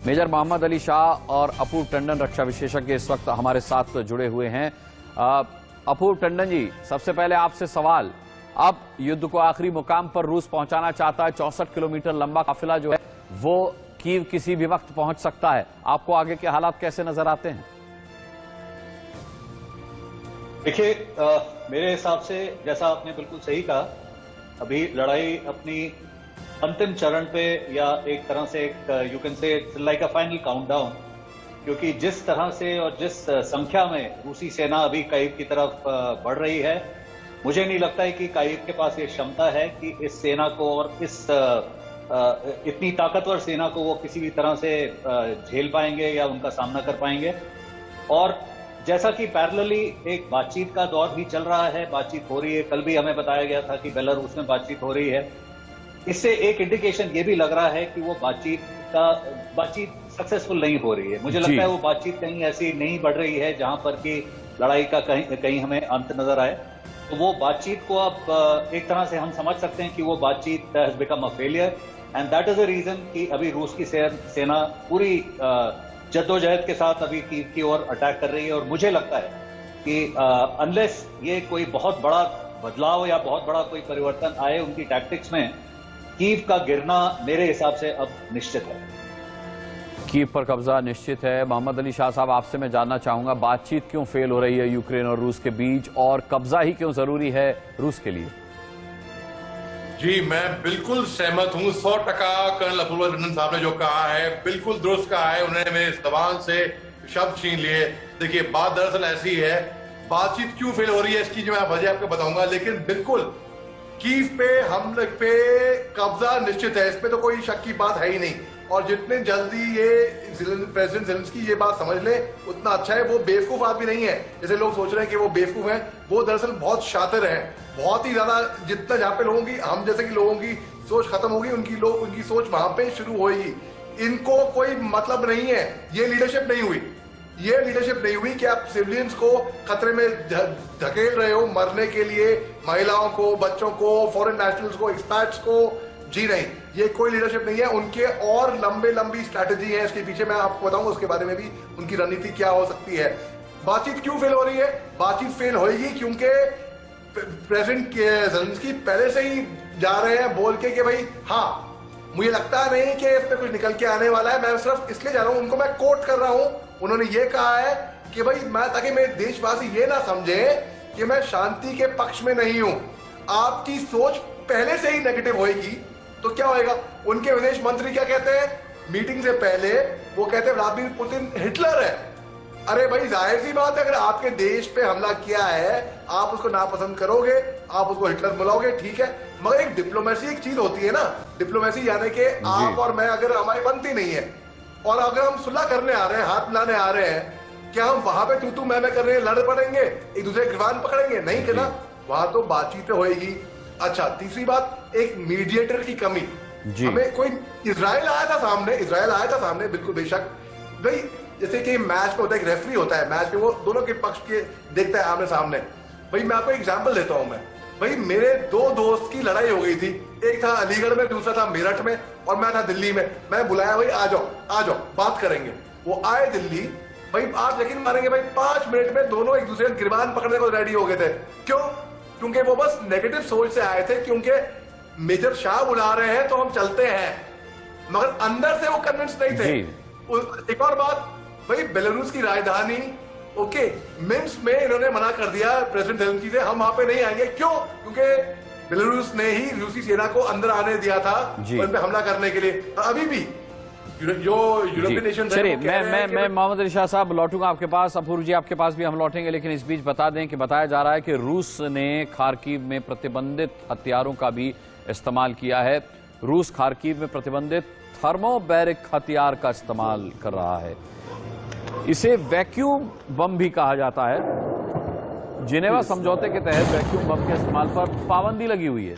Major Mohammad Ali Shah और अपूर्व टंडन रक्षा विशेषज्ञ इस वक्त हमारे साथ जुड़े हुए हैं। अपूर्व टंडन जी, सबसे पहले आपसे सवाल, अब युद्ध को आखिरी मुकाम पर रूस पहुंचाना चाहता है। 64 किलोमीटर लंबा काफिला जो है वो कीव किसी भी वक्त पहुंच सकता है। आपको आगे के हालात कैसे नजर आते हैं? देखिए, मेरे हिसाब से जैसा आपने बिल्कुल सही कहा, अभी लड़ाई अपनी अंतिम चरण पे, या एक तरह से you can say like a final countdown, क्योंकि जिस तरह से और जिस संख्या में रूसी सेना अभी काइव की तरफ बढ़ रही है, मुझे नहीं लगता है कि काइव के पास ये क्षमता है कि इस सेना को और इस इतनी ताकतवर सेना को वो किसी भी तरह से झेल पाएंगे या उनका सामना कर पाएंगे। और जैसा कि पैरेलली एक बातचीत का दौर भी चल रहा है, बातचीत हो रही है, कल भी हमें बताया गया था कि बेलारूस में बातचीत हो रही है। इससे एक इंडिकेशन ये भी लग रहा है कि वो बातचीत सक्सेसफुल नहीं हो रही है। मुझे लगता है वो बातचीत कहीं ऐसी नहीं बढ़ रही है जहां पर कि लड़ाई का कहीं हमें अंत नजर आए। तो वो बातचीत को अब एक तरह से हम समझ सकते हैं कि वो बातचीत has become a failure, and that is a reason कि अभी रूस की सेना पूरी जद्दोजहद के साथ अभी कीव की ओर अटैक कर रही है। और मुझे लगता है कि अनलेस ये कोई बहुत बड़ा बदलाव या बहुत बड़ा कोई परिवर्तन आए उनकी टैक्टिक्स में, कीव का गिरना मेरे हिसाब से अब निश्चित है। कीव पर कब्जा निश्चित है। मोहम्मद अली शाह साहब, आपसे मैं जानना चाहूंगा, बातचीत क्यों फेल हो रही है यूक्रेन और रूस के बीच, और कब्जा ही क्यों जरूरी है रूस के लिए? जी, मैं बिल्कुल सहमत हूं 100%। कर्नल अपूर्व टंडन साहब ने जो कहा है बिल्कुल दुरुस्त कहा है। उन्होंने मेरे जबान से शब्द छीन लिए। देखिए, बात दरअसल ऐसी है, बातचीत क्यों फेल हो रही है इसकी जो मैं वजह आपको बताऊंगा, लेकिन बिल्कुल कीव पे हमले पे कब्जा निश्चित है, इसमें तो कोई शक की बात है ही नहीं। और जितने जल्दी ये प्रेसिडेंट ज़ेलेंस्की ये बात समझ ले उतना अच्छा है। वो बेवकूफ आदमी नहीं है जैसे लोग सोच रहे हैं कि वो बेवकूफ हैं। वो दरअसल बहुत शातिर है, बहुत ही ज्यादा। जितना जहाँ पे लोगों की, हम जैसे कि लोगों की सोच खत्म होगी, उनकी सोच वहां पे शुरू होगी। इनको कोई मतलब नहीं है, ये लीडरशिप नहीं हुई कि आप सिविलियंस को खतरे में धकेल रहे हो मरने के लिए, महिलाओं को, बच्चों को, फॉरेन नेशनल्स को, एक्सपैट्स को। जी नहीं, ये कोई लीडरशिप नहीं है। उनके और लंबी स्ट्रैटेजी है इसके पीछे, मैं आपको बताऊंगा उसके बारे में भी, उनकी रणनीति क्या हो सकती है। बातचीत क्यों फेल हो रही है? बातचीत फेल होगी क्योंकि प्रेसिडेंट ज़ेलेंस्की पहले से ही जा रहे हैं बोल के कि भाई हाँ, मुझे लगता नहीं कि इसमें कुछ निकल के आने वाला है। मैं सिर्फ इसलिए जा रहा हूं, उनको मैं कोट कर रहा हूं। उन्होंने ये कहा है कि भाई ताकि मेरे देशवासी ये ना समझे कि मैं शांति के पक्ष में नहीं हूं। आपकी सोच पहले से ही नेगेटिव होगी तो क्या होएगा? उनके विदेश मंत्री क्या कहते हैं मीटिंग से पहले? वो कहते हैं व्लादिमीर पुतिन हिटलर है। अरे भाई, जाहिर सी बात है, अगर आपके देश पे हमला किया है, आप उसको नापसंद करोगे, आप उसको हिटलर बुलाओगे, ठीक है। मगर एक डिप्लोमेसी एक चीज होती है ना, डिप्लोमेसी यानी कि आप और मैं अगर हमारी बनती नहीं है, और अगर हम सुलह करने आ रहे हैं, हाथ मिलाने आ रहे हैं, क्या हम वहां पे तू मैं कर रहे हैं, लड़ पड़ेंगे, एक दूसरे गिरबान पकड़ेंगे? नहीं करना, वहां तो बातचीत होएगी। अच्छा, तीसरी बात, एक मीडिएटर की कमी। हमें कोई इजराइल आया था सामने, बिल्कुल बेशक। भाई जैसे कि मैच में होता है, एक रेफरी होता है, मैच में वो दोनों के पक्ष के देखता है आमने सामने। भाई मैं आपको एग्जांपल देता हूं। भाई मेरे दो दोस्त की लड़ाई हो गई थी, एक था अलीगढ़ में, दूसरा था मेरठ में, और मैं था दिल्ली में। मैं बुलाया, भाई आ जाओ बात करेंगे। वो आए दिल्ली। भाई आप यकीन मानेंगे भाई, 5 मिनट में दोनों एक दूसरे गिरबान पकड़ने को रेडी हो गए थे। क्यों? क्योंकि वो बस नेगेटिव सोच से आए थे, क्योंकि मेजर शाह बुला रहे हैं तो हम चलते हैं, मगर अंदर से वो कन्विंस नहीं थे। एक और बात, भाई बेलारूस की राजधानी मिन्स्क में इन्होंने मना कर दिया प्रेसिडेंट ज़ेलेंस्की से, हम वहां पे नहीं आएंगे। क्यों? क्योंकि बेलारूस ने ही रूसी सेना को अंदर आने दिया था उन पे हमला करने के लिए। अभी भी जो यूरोपियन नेशन। चलिए, मैं मोहम्मद अली शाह साहब लौटूंगा आपके पास। अपूर्व जी, आपके पास भी हम लौटेंगे, लेकिन इस बीच बता दें कि बताया जा रहा है कि रूस ने खार्किव में प्रतिबंधित हथियारों का भी इस्तेमाल किया है। रूस खार्किव में प्रतिबंधित थर्मोबैरिक हथियार का इस्तेमाल कर रहा है। इसे वैक्यूम बम भी कहा जाता है। जिनेवा समझौते के तहत वैक्यूम बम के इस्तेमाल पर पाबंदी लगी हुई है।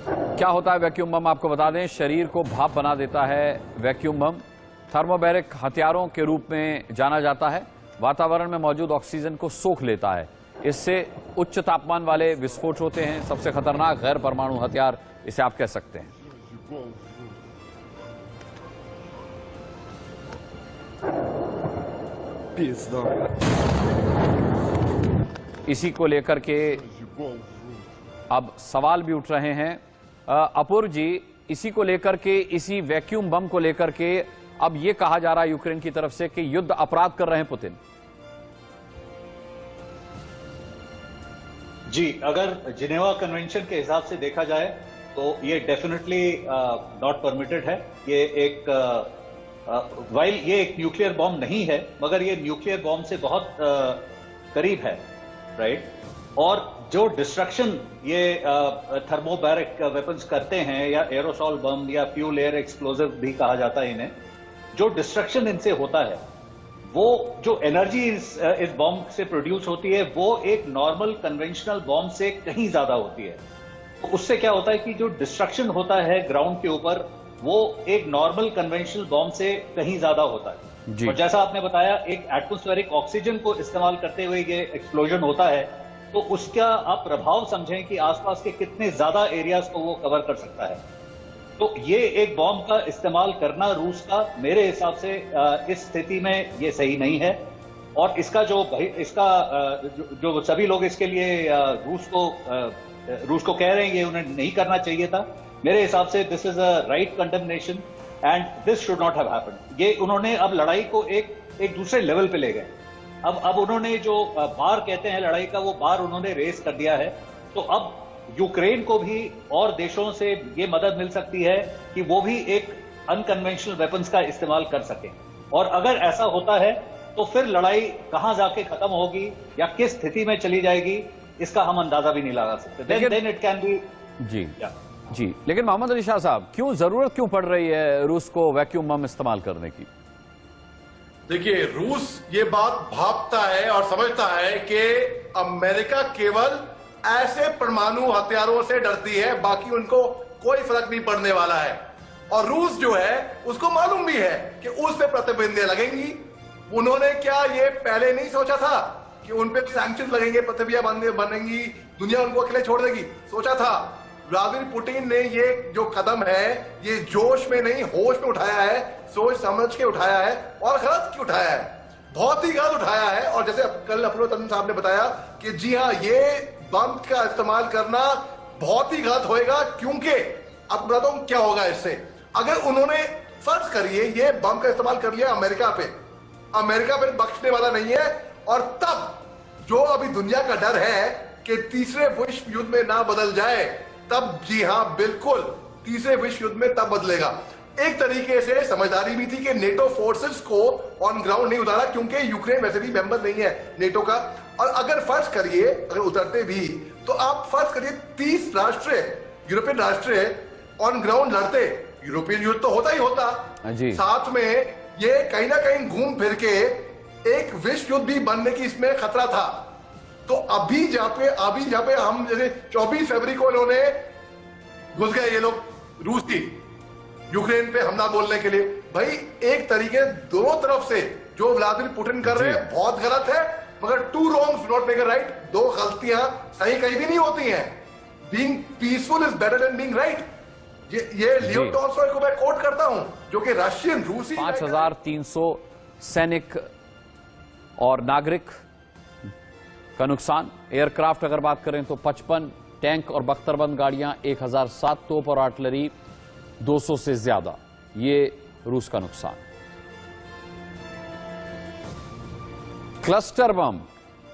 क्या होता है वैक्यूम बम, आपको बता दें, शरीर को भाप बना देता है वैक्यूम बम। थर्मोबैरिक हथियारों के रूप में जाना जाता है। वातावरण में मौजूद ऑक्सीजन को सोख लेता है। इससे उच्च तापमान वाले विस्फोट होते हैं। सबसे खतरनाक गैर परमाणु हथियार इसे आप कह सकते हैं। इसी को लेकर के अब सवाल भी उठ रहे हैं। अपूर्व जी, इसी को लेकर के, इसी वैक्यूम बम को लेकर के अब यह कहा जा रहा है यूक्रेन की तरफ से कि युद्ध अपराध कर रहे हैं पुतिन। जी, अगर जिनेवा कन्वेंशन के हिसाब से देखा जाए तो ये डेफिनेटली नॉट परमिटेड है। ये एक वाइल ये एक न्यूक्लियर बॉम्ब नहीं है, मगर ये न्यूक्लियर बॉम्ब से बहुत करीब है, राइट। और जो डिस्ट्रक्शन ये थर्मोबैरिक वेपन्स करते हैं, या एरोसॉल बम या फ्यूल एयर एक्सप्लोजिव भी कहा जाता है इन्हें, जो डिस्ट्रक्शन इनसे होता है, वो जो एनर्जी इस बॉम्ब से प्रोड्यूस होती है, वो एक नॉर्मल कन्वेंशनल बॉम्ब से कहीं ज्यादा होती है। तो उससे क्या होता है कि जो डिस्ट्रक्शन होता है ग्राउंड के ऊपर, वो एक नॉर्मल कन्वेंशनल बॉम्ब से कहीं ज्यादा होता है। और जैसा आपने बताया, एक एटमॉस्फेरिक ऑक्सीजन को इस्तेमाल करते हुए ये एक्सप्लोजन होता है, तो उसका आप प्रभाव समझें कि आसपास के कितने ज्यादा एरियाज को वो कवर कर सकता है। तो ये एक बॉम्ब का इस्तेमाल करना रूस का, मेरे हिसाब से इस स्थिति में ये सही नहीं है। और इसका जो सभी लोग इसके लिए रूस को कह रहे हैं, ये उन्हें नहीं करना चाहिए था। मेरे हिसाब से this is a right condemnation and this should not have happened. ये उन्होंने अब लड़ाई को एक दूसरे लेवल पे ले गए। अब उन्होंने जो बार कहते हैं लड़ाई का, वो बार उन्होंने रेस कर दिया है। तो अब यूक्रेन को भी और देशों से ये मदद मिल सकती है कि वो भी एक अनकन्वेंशनल वेपन्स का इस्तेमाल कर सके। और अगर ऐसा होता है तो फिर लड़ाई कहां जाके खत्म होगी या किस स्थिति में चली जाएगी, इसका हम अंदाजा भी नहीं लगा सकते। Then it can be. जी, लेकिन मोहम्मद अली शाह साहब, जरूरत क्यों पड़ रही है रूस को वैक्यूम बम इस्तेमाल करने की? देखिए, रूस ये बात भांपता है और समझता है कि अमेरिका केवल ऐसे परमाणु हथियारों से डरती है, बाकी उनको कोई फर्क नहीं पड़ने वाला है। और रूस जो है उसको मालूम भी है कि उस पे प्रतिबंधें लगेंगी। उन्होंने क्या ये पहले नहीं सोचा था कि उन पे सैंक्शंस लगेंगे, प्रतिबंधें बनेंगी, दुनिया उनको अकेले छोड़ देगी? सोचा था। व्लादिमीर पुतिन ने ये जो कदम है, ये जोश में नहीं होश में उठाया है, सोच समझ के उठाया है, और गलत क्यों उठाया है, बहुत ही गलत उठाया है। और जैसे कल अफरोज तंजीम साहब ने बताया कि जी हाँ, ये बम का इस्तेमाल करना बहुत ही गलत होएगा, क्योंकि अब बताता हूं क्या होगा इससे। अगर उन्होंने फर्ज करिए ये बम का इस्तेमाल कर लिया अमेरिका पे बख्शने वाला नहीं है। और तब जो अभी दुनिया का डर है कि तीसरे विश्व युद्ध में ना बदल जाए, तब जी हां बिल्कुल तीसरे विश्व युद्ध में तब बदलेगा। एक तरीके से समझदारी भी थी कि नेटो फोर्सेस को ऑन ग्राउंड नहीं उतारा, क्योंकि यूक्रेन वैसे भी मेंबर नहीं है नेटो का। और अगर फर्ज करिए, अगर उतरते भी, तो आप फर्ज करिए 30 राष्ट्र यूरोपियन राष्ट्र ऑन ग्राउंड लड़ते, यूरोपियन युद्ध तो होता ही होता, साथ में ये कहीं ना कहीं घूम फिर के एक विश्व युद्ध भी बनने की इसमें खतरा था। तो अभी जहां पे हम जैसे 24 फरवरी को इन्होंने घुस गए ये लोग रूस की यूक्रेन पे हमला बोलने के लिए। भाई एक तरीके दोनों तरफ से जो व्लादिमीर पुतिन कर रहे हैं बहुत गलत है, मगर two wrongs do not make a right. दो गलतियां सही कहीं भी नहीं होती हैं। Being peaceful is better than being right. ये लियो टॉल्स्टॉय को मैं कोट करता हूं, जो कि रशियन रूसी 5300 सैनिक और नागरिक का नुकसान। एयरक्राफ्ट अगर बात करें तो 55 टैंक और बख्तरबंद गाड़ियां, 1007 तोप और आर्टिलरी, 200 से ज्यादा, ये रूस का नुकसान। क्लस्टर बम,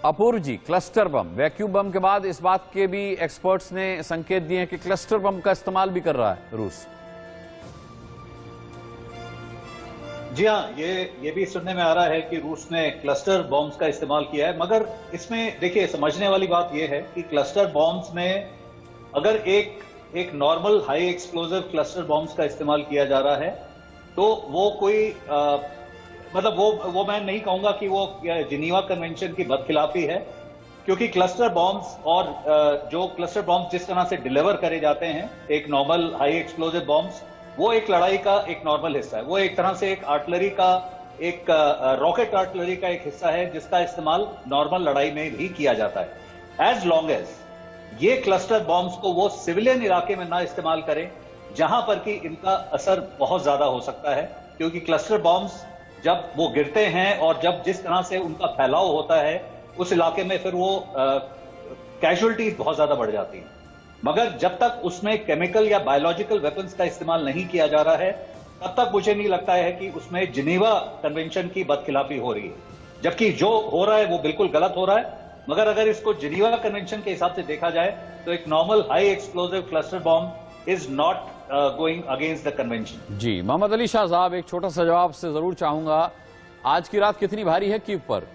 अपूर्व जी, क्लस्टर बम, वैक्यूम बम के बाद इस बात के भी एक्सपर्ट्स ने संकेत दिए हैं कि क्लस्टर बम का इस्तेमाल भी कर रहा है रूस। जी हाँ, ये भी सुनने में आ रहा है कि रूस ने क्लस्टर बॉम्ब्स का इस्तेमाल किया है। मगर इसमें देखिए, समझने वाली बात यह है कि क्लस्टर बॉम्ब्स में अगर एक normal high explosive cluster bombs का इस्तेमाल किया जा रहा है, तो वो कोई मतलब वो मैं नहीं कहूंगा कि वो जिनीवा कन्वेंशन की बदखिलाफी है, क्योंकि क्लस्टर बॉम्ब्स और जो क्लस्टर बॉम्ब्स जिस तरह से डिलीवर करे जाते हैं, एक नॉर्मल हाई एक्सप्लोजिव बॉम्ब्स, वो एक लड़ाई का एक नॉर्मल हिस्सा है। वो एक तरह से एक आर्टिलरी का, एक रॉकेट आर्टिलरी का एक हिस्सा है, जिसका इस्तेमाल नॉर्मल लड़ाई में भी किया जाता है। एज लॉन्ग एज ये क्लस्टर बॉम्ब्स को वो सिविलियन इलाके में ना इस्तेमाल करें जहां पर कि इनका असर बहुत ज्यादा हो सकता है, क्योंकि क्लस्टर बॉम्ब्स जब वो गिरते हैं और जब जिस तरह से उनका फैलाव होता है उस इलाके में फिर वो कैजुअलिटीज बहुत ज्यादा बढ़ जाती हैं। मगर जब तक उसमें केमिकल या बायोलॉजिकल वेपन्स का इस्तेमाल नहीं किया जा रहा है तब तक मुझे नहीं लगता है कि उसमें जिनेवा कन्वेंशन की बदखिलाफी हो रही है, जबकि जो हो रहा है वो बिल्कुल गलत हो रहा है। मगर अगर इसको जिनेवा कन्वेंशन के हिसाब से देखा जाए तो एक normal high explosive cluster bomb is not going against the convention. जी, मोहम्मद अली शाह साहब, एक छोटा सा जवाब से जरूर चाहूंगा, आज की रात कितनी भारी है कीव पर?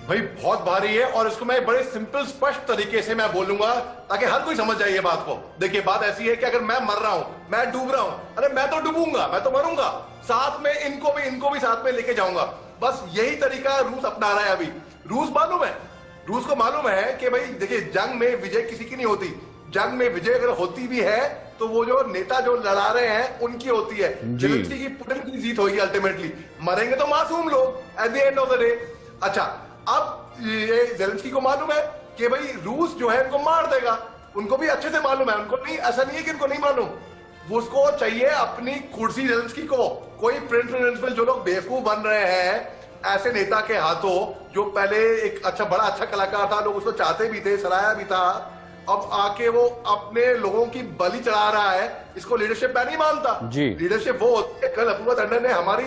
भाई बहुत भारी है, और इसको मैं बड़े सिंपल स्पष्ट तरीके से मैं बोलूंगा ताकि हर कोई समझ जाए ये बात को। देखिए बात ऐसी है कि अगर मैं मर रहा हूं, मैं डूब रहा हूं, अरे मैं तो डूबूंगा, मैं तो मरूंगा, साथ में इनको भी साथ में लेके जाऊंगा। बस यही तरीका रूस अपना रहा है अभी। रूस को मालूम है कि भाई देखिए जंग में विजय किसी की नहीं होती, जंग में विजय अगर होती भी है तो वो जो नेता जो लड़ा रहे हैं उनकी होती है। जेलेंस्की की पुतिन की जीत होगी अल्टीमेटली, मरेंगे तो मासूम लोग at the end of the day. अच्छा, अब ये जेलेंस्की को मालूम है कि भाई रूस जो है उनको मार देगा, उनको भी अच्छे से मालूम है, उनको नहीं, ऐसा नहीं है कि उनको नहीं मालूम। उसको चाहिए अपनी कुर्सी, जेलेंस्की को। कोई प्रिंसिपल जो लोग बेवकूफ बन रहे हैं ऐसे नेता के हाथों, जो पहले एक बड़ा अच्छा कलाकार था, लोग उसको चाहते भी थे, सराहा भी था, अब आके वो अपने लोगों की बलि चढ़ा रहा है, इसको लीडरशिप मैं नहीं मानता। लीडरशिप वो होती है, कल अपूर्वा टंडन ने हमारी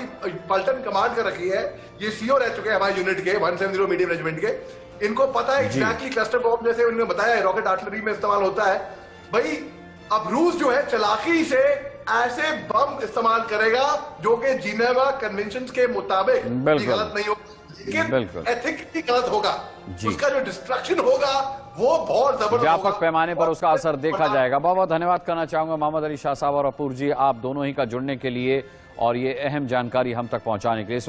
पलटन कमांड कर रखी है, ये सीओ रह चुके हैं हमारे यूनिट के 170 मीडियम रेजिमेंट के, इनको पता है एग्जैक्टली क्लस्टर बॉम्ब जैसे उन्होंने बताया रॉकेट आर्टिलरी में इस्तेमाल होता है। भाई अब रूस जो है चालाकी से ऐसे बम इस्तेमाल करेगा जो कि जिनेवा कन्वेंशन के मुताबिक गलत नहीं होगा, लेकिन एथिकली गलत होगा। उसका जो डिस्ट्रक्शन होगा वो बहुत जबरदस्त, व्यापक पैमाने पर उसका असर देखा जाएगा। बहुत बहुत धन्यवाद करना चाहूंगा मोहम्मद अली शाह साहब और अपूर्व जी, आप दोनों ही का जुड़ने के लिए और ये अहम जानकारी हम तक पहुंचाने के लिए। इस वक्त